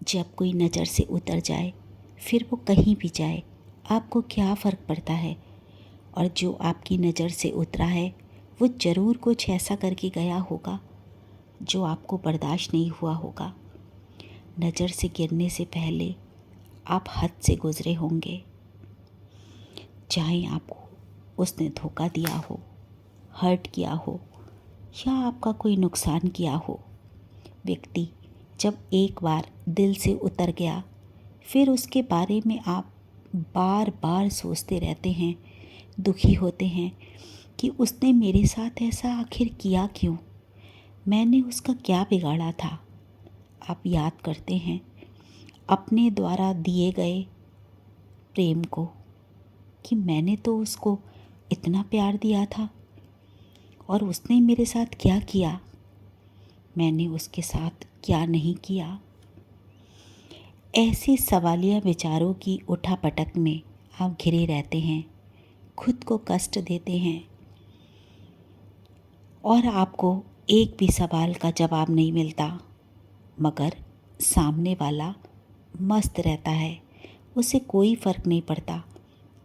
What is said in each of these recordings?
जब कोई नज़र से उतर जाए, फिर वो कहीं भी जाए, आपको क्या फ़र्क पड़ता है। और जो आपकी नज़र से उतरा है वो ज़रूर कुछ ऐसा करके गया होगा जो आपको बर्दाश्त नहीं हुआ होगा। नज़र से गिरने से पहले आप हद से गुज़रे होंगे। चाहे आपको उसने धोखा दिया हो, हर्ट किया हो या आपका कोई नुकसान किया हो, व्यक्ति जब एक बार दिल से उतर गया फिर उसके बारे में आप बार बार सोचते रहते हैं, दुखी होते हैं कि उसने मेरे साथ ऐसा आखिर किया क्यों, मैंने उसका क्या बिगाड़ा था। आप याद करते हैं अपने द्वारा दिए गए प्रेम को कि मैंने तो उसको इतना प्यार दिया था और उसने मेरे साथ क्या किया, मैंने उसके साथ क्या नहीं किया। ऐसे सवालिया विचारों की उठापटक में आप घिरे रहते हैं, खुद को कष्ट देते हैं और आपको एक भी सवाल का जवाब नहीं मिलता। मगर सामने वाला मस्त रहता है, उसे कोई फ़र्क नहीं पड़ता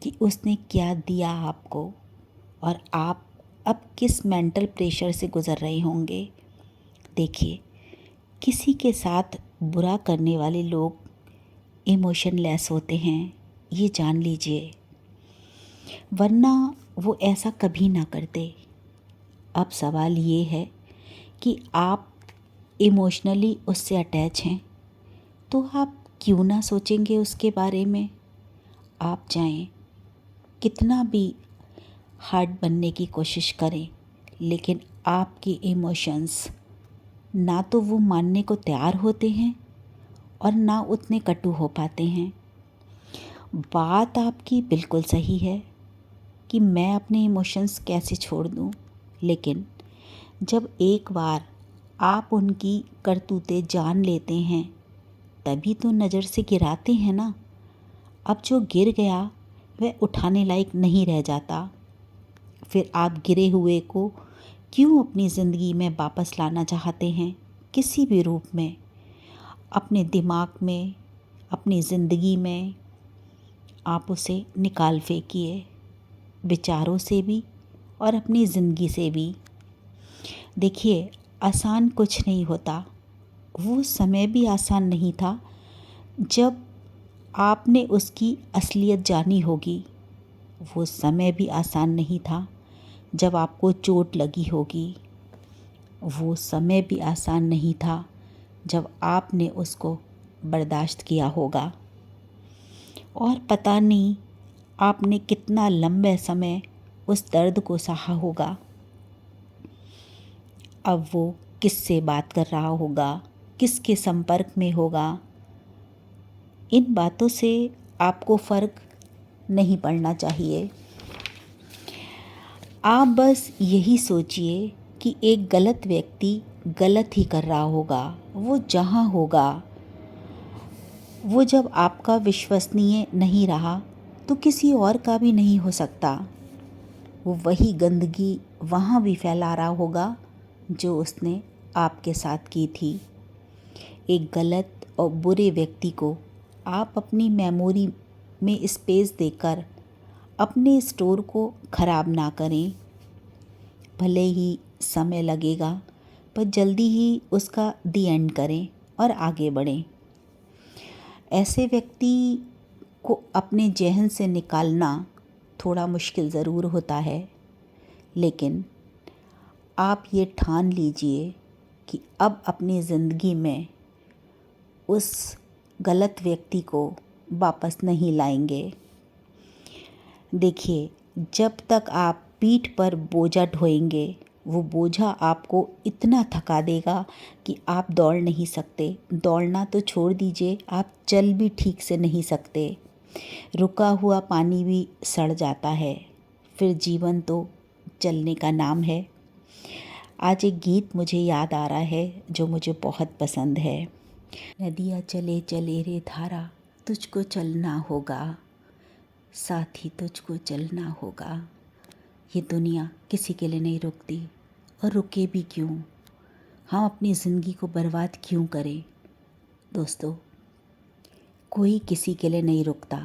कि उसने क्या दिया आपको और आप अब किस मेंटल प्रेशर से गुज़र रहे होंगे। देखिए, किसी के साथ बुरा करने वाले लोग इमोशनलेस होते हैं, ये जान लीजिए, वरना वो ऐसा कभी ना करते। अब सवाल ये है कि आप इमोशनली उससे अटैच हैं तो आप क्यों ना सोचेंगे उसके बारे में। आप चाहें कितना भी हार्ड बनने की कोशिश करें, लेकिन आपके इमोशंस ना तो वो मानने को तैयार होते हैं और ना उतने कटु हो पाते हैं। बात आपकी बिल्कुल सही है कि मैं अपने इमोशंस कैसे छोड़ दूं, लेकिन जब एक बार आप उनकी करतूतें जान लेते हैं तभी तो नज़र से गिराते हैं ना। अब जो गिर गया वह उठाने लायक नहीं रह जाता। फिर आप गिरे हुए को क्यों अपनी ज़िंदगी में वापस लाना चाहते हैं, किसी भी रूप में, अपने दिमाग में, अपनी ज़िंदगी में। आप उसे निकाल फेंकिए, विचारों से भी और अपनी ज़िंदगी से भी। देखिए, आसान कुछ नहीं होता। वो समय भी आसान नहीं था जब आपने उसकी असलियत जानी होगी। वो समय भी आसान नहीं था जब आपको चोट लगी होगी। वो समय भी आसान नहीं था जब आपने उसको बर्दाश्त किया होगा। और पता नहीं आपने कितना लंबे समय उस दर्द को सहा होगा। अब वो किससे बात कर रहा होगा, किसके संपर्क में होगा, इन बातों से आपको फ़र्क नहीं पड़ना चाहिए। आप बस यही सोचिए कि एक गलत व्यक्ति गलत ही कर रहा होगा, वो जहाँ होगा। वो जब आपका विश्वसनीय नहीं रहा तो किसी और का भी नहीं हो सकता। वो वही गंदगी वहाँ भी फैला रहा होगा जो उसने आपके साथ की थी। एक गलत और बुरे व्यक्ति को आप अपनी मेमोरी में स्पेस देकर अपने स्टोर को ख़राब ना करें। भले ही समय लगेगा पर जल्दी ही उसका दी एंड करें और आगे बढ़ें। ऐसे व्यक्ति को अपने ज़हन से निकालना थोड़ा मुश्किल ज़रूर होता है, लेकिन आप ये ठान लीजिए कि अब अपनी ज़िंदगी में उस गलत व्यक्ति को वापस नहीं लाएंगे। देखिए, जब तक आप पीठ पर बोझा ढोएंगे वो बोझा आपको इतना थका देगा कि आप दौड़ नहीं सकते। दौड़ना तो छोड़ दीजिए, आप चल भी ठीक से नहीं सकते। रुका हुआ पानी भी सड़ जाता है, फिर जीवन तो चलने का नाम है। आज एक गीत मुझे याद आ रहा है जो मुझे बहुत पसंद है। नदियाँ चले चले रे धारा, तुझको चलना होगा, साथ ही तुझको चलना होगा। ये दुनिया किसी के लिए नहीं रुकती, और रुके भी क्यों, हम अपनी ज़िंदगी को बर्बाद क्यों करें। दोस्तों, कोई किसी के लिए नहीं रुकता,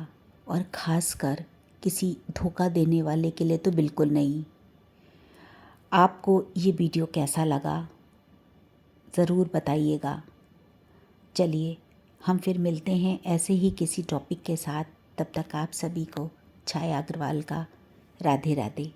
और ख़ासकर किसी धोखा देने वाले के लिए तो बिल्कुल नहीं। आपको ये वीडियो कैसा लगा ज़रूर बताइएगा। चलिए हम फिर मिलते हैं ऐसे ही किसी टॉपिक के साथ। तब तक आप सभी को छाया अग्रवाल का राधे राधे।